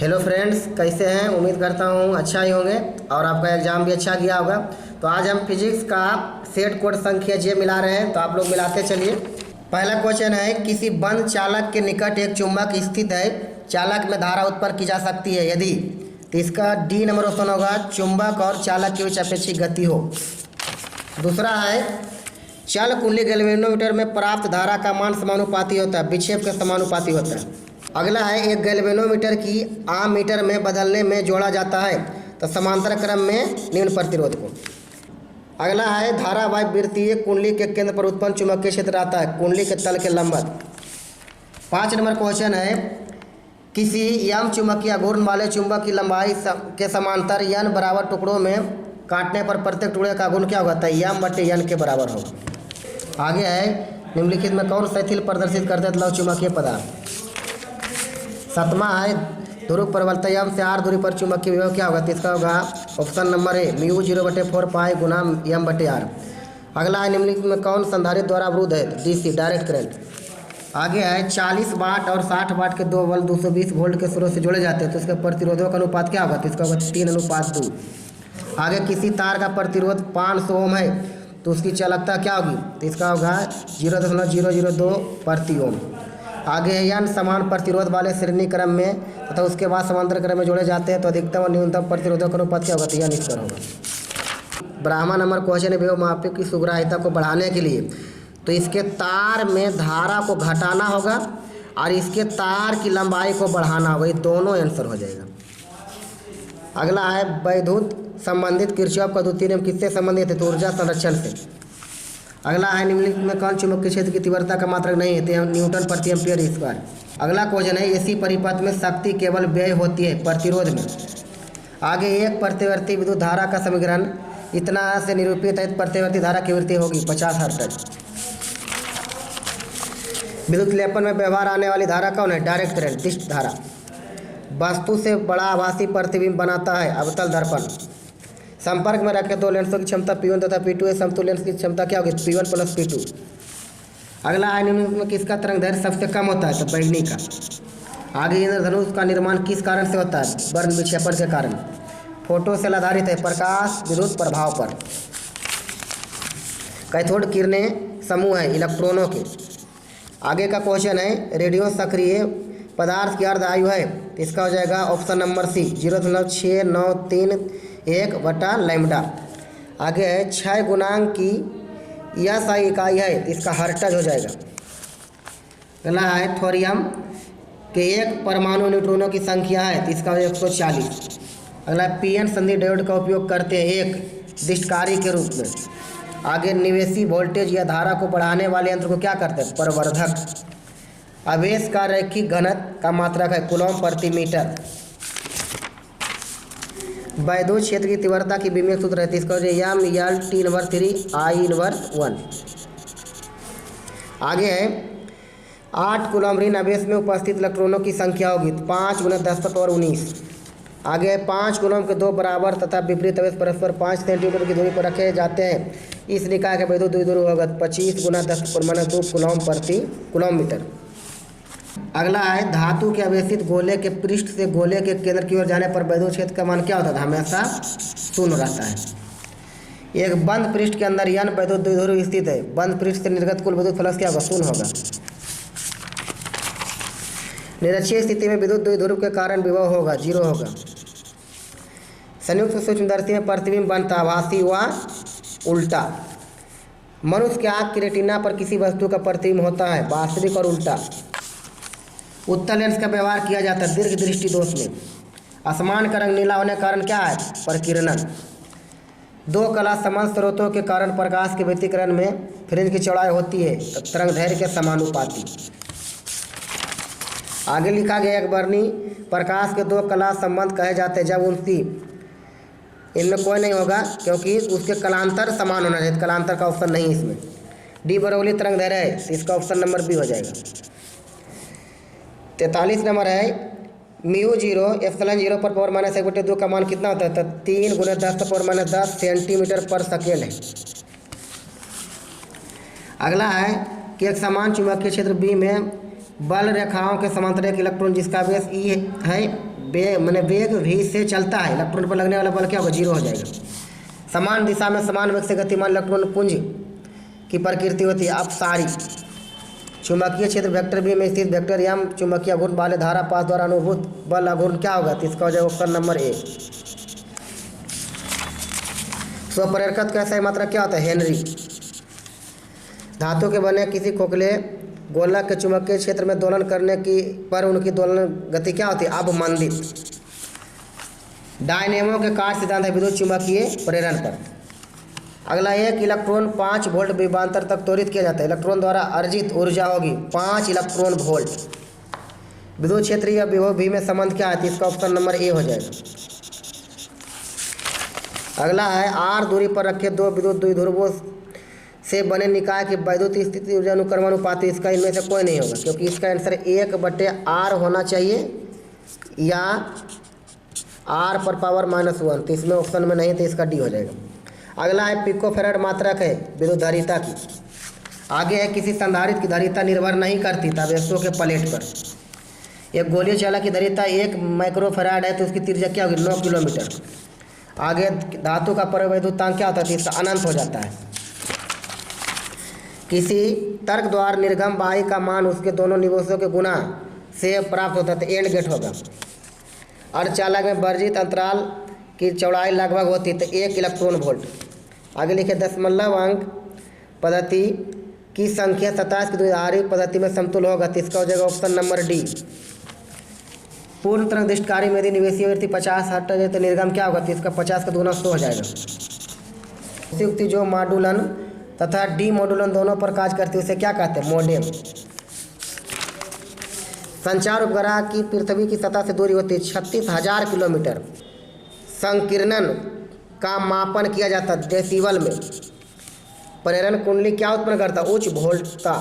Hello friends, कैसे हैं? उम्मीद करता हूँ अच्छा ही होंगे और आपका एग्ज़ाम भी अच्छा गया होगा। तो आज हम फिजिक्स का सेट कोड संख्या जे मिला रहे हैं, तो आप लोग मिलाते चलिए। पहला क्वेश्चन है, किसी बंद चालक के निकट एक चुंबक स्थित है, चालक में धारा उत्पन्न की जा सकती है यदि, तो इसका डी नंबर ऑप्शन होगा चुंबक और चालक के बीच अपेक्षित गति हो। दूसरा है, चल कुंडली गैल्वेनोमीटर में प्राप्त धारा का मान समानुपाती होता है, विक्षेप के समानुपाती होता है। अगला है, एक गैल्वेनोमीटर की आम मीटर में बदलने में जोड़ा जाता है तो समांतर क्रम में निम्न प्रतिरोध को। अगला है, धारावाहिवृत्तीय कुंडली के केंद्र पर उत्पन्न चुंबकीय क्षेत्र आता है कुंडली के तल के लंबवत। 5 नंबर क्वेश्चन है, किसी यम चुंबकीय घूर्ण वाले चुंबक की लंबाई के समांतर n बराबर टुकड़ों में काटने पर प्रत्येक टुकड़े का गुण क्या होता है? यम बटे n के बराबर होगा। आगे है, निम्नलिखित में कौन शैथिल प्रदर्शित करते हैं लव चुंबकीय पदार्थ? 7वां है, ध्रुव प्रबलता यम से r दूरी पर चुंबकीय विभव क्या होगा? तो इसका होगा ऑप्शन नंबर ए म्यू 0/4 पाई गुना यम बटे r। अगला है, निम्नलिखित में कौन संधारित्र द्वारा अवरुद्ध है? DC direct current. आगे है, 40 वाट और 60 वाट के दो बल्ब 220 वोल्ट के स्रोत से जोड़े जाते हैं तो इसका प्रतिरोधों का अनुपात क्या होगा? तो इसका होगा 3:2। आगे, किसी तार का प्रतिरोध 500 ओम है तो उसकी चालकता क्या होगी? तो इसका होगा 0.002 प्रति ओम। आगे है, n समान प्रतिरोध वाले श्रेणी क्रम में तथा उसके बाद समांतर क्रम में जोड़े जाते हैं तो अधिकतम और न्यूनतम प्रतिरोधों का अनुपात क्या होगा? तो n इस पर होगा। 12वां नंबर क्वेश्चन है, विभव मापक की सुग्राह्यता को बढ़ाने के लिए तो इसके तार में धारा को घटाना होगा और इसके तार की लंबाई को बढ़ाना होगा, ये दोनों आंसर हो जाएगा। अगला है, वैद्युत संबंधित किरचॉफ का द्वितीय नियम किससे संबंधित है? तो ऊर्जा संरक्षण से। अगला है, निम्नलिखित में कौन चुंबकीय क्षेत्र की तीव्रता का मात्रक नहीं है? तो न्यूटन प्रति एम्पियर स्क्वायर। अगला क्वेश्चन है, एसी परिपथ में शक्ति केवल व्यय होती है प्रतिरोध में। आगे, एक प्रतिवर्ती विद्युत धारा का समीकरण इतना से निरूपित है, प्रतिवर्ती धारा की वृत्ति होगी 50 हर्ट्ज। विद्युत लेपन में व्यवहार आने वाली धारा कौन है? डायरेक्ट करंट, दिष्ट धारा। वस्तु से बड़ा आभासी प्रतिबिंब बनाता है अवतल दर्पण। संपर्क में रखे दो लेंसों की क्षमता P1 तथा P2 है, समतुल्य लेंस की क्षमता क्या होगी? P1 + P2। अगला है, निम्न में किसका तरंग दैर्घ्य सबसे कम होता है? तो बैगनी का। आगे, इंद्रधनुष का निर्माण किस कारण से होता है? वर्ण विक्षेपण के कारण। फोटो सेल आधारित है प्रकाश विद्युत प्रभाव पर। कैथोड किरणें समूह है इलेक्ट्रॉनों के। आगे का क्वेश्चन है, रेडियो सक्रिय पदार्थ की अर्ध आयु है तो इसका हो जाएगा ऑप्शन नंबर सी 0.6931/लैम्ब्डा। आगे है, क्षय गुणांक की यह सही इकाई है तो इसका हर्ट्ज हो जाएगा। अगला है, थोरियम के एक परमाणु न्यूट्रॉनों की संख्या है तो इसका 140। अगला, पीएन संधि डायोड का उपयोग करते हैं एक दिष्टकारी के रूप में। आगे, निवेशी वोल्टेज या धारा को बढ़ाने वाले यंत्र को क्या करते हैं? प्रवर्धक। आवेश का रैखिक घनत्व का मात्रक है कूलॉम प्रति मीटर। वैद्युत क्षेत्र की तीव्रता की विमेय सूत्र रहती है, इसका M L T/3 I/1। आगे है, 8 कूलॉम ऋण आवेश में उपस्थित इलेक्ट्रॉनों की संख्या होगी 5 × 10⁻19। आगे है, 5 कूलॉम के दो बराबर तथा विपरीत आवेश परस्पर 5 सेंटीमीटर की दूरी पर रखे जाते हैं, इस निकाय का वैद्युत द्विध्रुव होगा 25 × 10⁻2 कूलॉम प्रति कूलॉम-मीटर। अगला है, धातु के आवेशित गोले के पृष्ठ से गोले के केंद्र की ओर जाने पर वैद्युत क्षेत्र का मान क्या होता है? हमेशा शून्य रहता है। एक बंद पृष्ठ के अंदर n वैद्युत द्विध्रुव स्थित है, बंद पृष्ठ से निर्गत कुल विद्युत फ्लक्स क्या होगा? शून्य होगा। निरक्षीय स्थिति में विद्युत द्विध्रुव के कारण विभव होगा 0 होगा। संयुक्त सूक्ष्मदर्शी में प्रतिबिंब बनता आभासी व उल्टा। मनुष्य के आँख की रेटिना पर किसी वस्तु का प्रतिबिंब होता है वास्तविक और उल्टा। उत्तल लेंस का व्यवहार किया जाता है दीर्घ दृष्टि दोष में। आसमान का रंग नीला होने के कारण क्या है? प्रकीर्णन। दो कला समान स्रोतों के कारण प्रकाश के व्यतिकरण में फ्रिंज की चौड़ाई होती है तरंगदैर्घ्य के समानुपाती। आगे लिखा गया, एक वर्णी प्रकाश के दो कला संबंध कहे जाते हैं जब उनकी इनमें कोई नहीं होगा क्योंकि उसके कलांतर समान होना चाहिए, कलांतर का ऑप्शन नहीं इसमें। डी बरौली तरंगदैर्घ्य है तो इसका ऑप्शन नंबर बी हो जाएगा। 43 नंबर है, μ0 ε0 पर पावर -1/2 का मान कितना होता है? तो 3 × 10⁻10 सेंटीमीटर पर सेकेंड है। अगला है कि एक समान चुंबकीय क्षेत्र बी में बल रेखाओं के समांतर एक इलेक्ट्रॉन जिसका आवेश ई है वेग v से चलता है, इलेक्ट्रॉन पर लगने वाला बल क्या होगा, 0 हो जाएगा। समान दिशा में समान वेग से गतिमान इलेक्ट्रॉन पुंज की प्रकृति होती है अपसारी। चुंबकीय क्षेत्र वेक्टर बी में स्थित वेक्टर एम चुंबकीय घूर्ण वाले धारा पास द्वारा अनुभूत बल अघूर्ण क्या होगा, तो इसका हो जाएगा ऑप्शन नंबर ए। स्वप्रेरकत्व का सही मात्रा क्या होता है, हेनरी। धातु के बने किसी खोखले गोलक के चुंबकीय क्षेत्र में दोलन करने की पर उनकी दोलन गति क्या होती है, अवमंदित। डायनेमो के कार्य सिद्धांत है विद्युत चुंबकीय प्रेरण पर। अगला एक इलेक्ट्रॉन 5 वोल्ट विभवांतर तक त्वरित किया जाता है, इलेक्ट्रॉन द्वारा अर्जित ऊर्जा होगी 5 इलेक्ट्रॉन वोल्ट। विद्युत क्षेत्रीय विभव भी में संबंध क्या है, इसका ऑप्शन नंबर ए हो जाएगा। अगला है आर दूरी पर रखे 2 विद्युत द्विध्रुवों से बने निकाय की वैद्युत स्थिति ऊर्जा अनुक्रमानुपाती, इसका इनमें से कोई नहीं होगा क्योंकि इसका आंसर 1/r होना चाहिए या r पर पावर -1, तो इसमें ऑप्शन में नहीं, तो इसका डी हो जाएगा। अगला है पिकोफैराड मात्रक है विद्युत धारिता की। आगे है किसी संधारित्र की धारिता निर्भर नहीं करती तावेशों के प्लेट पर। एक गोलीय चालक की धारिता 1 माइक्रोफैराड है तो उसकी त्रिज्या क्या होगी, 9 किलोमीटर। आगे धातु का परवैद्युतांक क्या होता है, इसका अनंत हो जाता है। किसी तर्क द्वारा निर्गम बाही का मान उसके दोनों निवेशों के गुना से प्राप्त होता है, तो एंड गेट होगा। अर्धचालक में वर्जित अंतराल की चौड़ाई लगभग होती है, तो 1 इलेक्ट्रॉन वोल्ट। आगे लिखे दशमलव अंक पद्धति की संख्या 27 की द्विआधारी पद्धति में समतुल होगा, तो इसका हो जाएगा ऑप्शन नंबर डी। पूर्ण तरंग दृष्टिकारी में यदि निवेशीय वृत्ति 50 हट जाए तो निर्गम क्या होगा, तो इसका 50 का दूना 100 हो जाएगा। युक्ति जो मॉड्यूलन तथा डी मॉड्यूलन दोनों पर कार्य करती है उसे क्या कहते हैं, मोडेम। संचार उपग्रह की पृथ्वी की सतह से दूरी होती है 36,000 किलोमीटर। संकीर्णन का मापन किया जाता है डेसिबल में। प्रेरण कुंडली क्या उत्पन्न करता है, उच्च वोल्टता।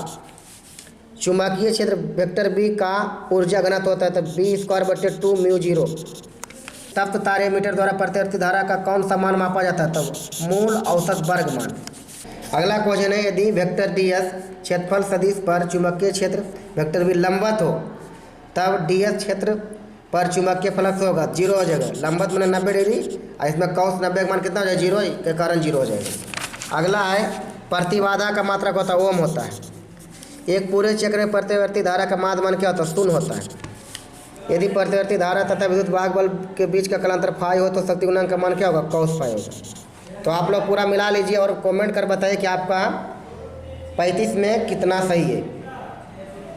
चुंबकीय क्षेत्र वेक्टर बी का ऊर्जा घनत्व होता है, तो b² μ 0। तप्त तारे मीटर द्वारा प्रत्यावर्ती धारा का कौन सा मान मापा जाता है, तब मूल औसत वर्ग मान। अगला क्वेश्चन है यदि वेक्टर ds क्षेत्रफल सदिश पर चुंबकीय क्षेत्र वेक्टर बी लंबवत हो तब ds क्षेत्र पर चुंबकीय फ्लक्स होगा 0 हो जाएगा। लंबवत मैंने 90 डिग्री और इसमें cos 90 का मान कितना हो जाएगा, 0 के कारण 0 हो जाएगा। अगला है प्रतिबाधा का मात्रक होता है ओम होता है। एक पूरे चक्र में प्रत्यावर्ती धारा का माध्य मान क्या होता है, शून्य होता है। यदि प्रत्यावर्ती धारा तथा विद्युत वाहक बल के बीच का कलांतर फाई हो तो शक्ति गुणांक का मान क्या होगा, cos फाई होगा। तो आप लोग पूरा मिला लीजिए और कमेंट कर बताइए कि आपका 35 में कितना सही है।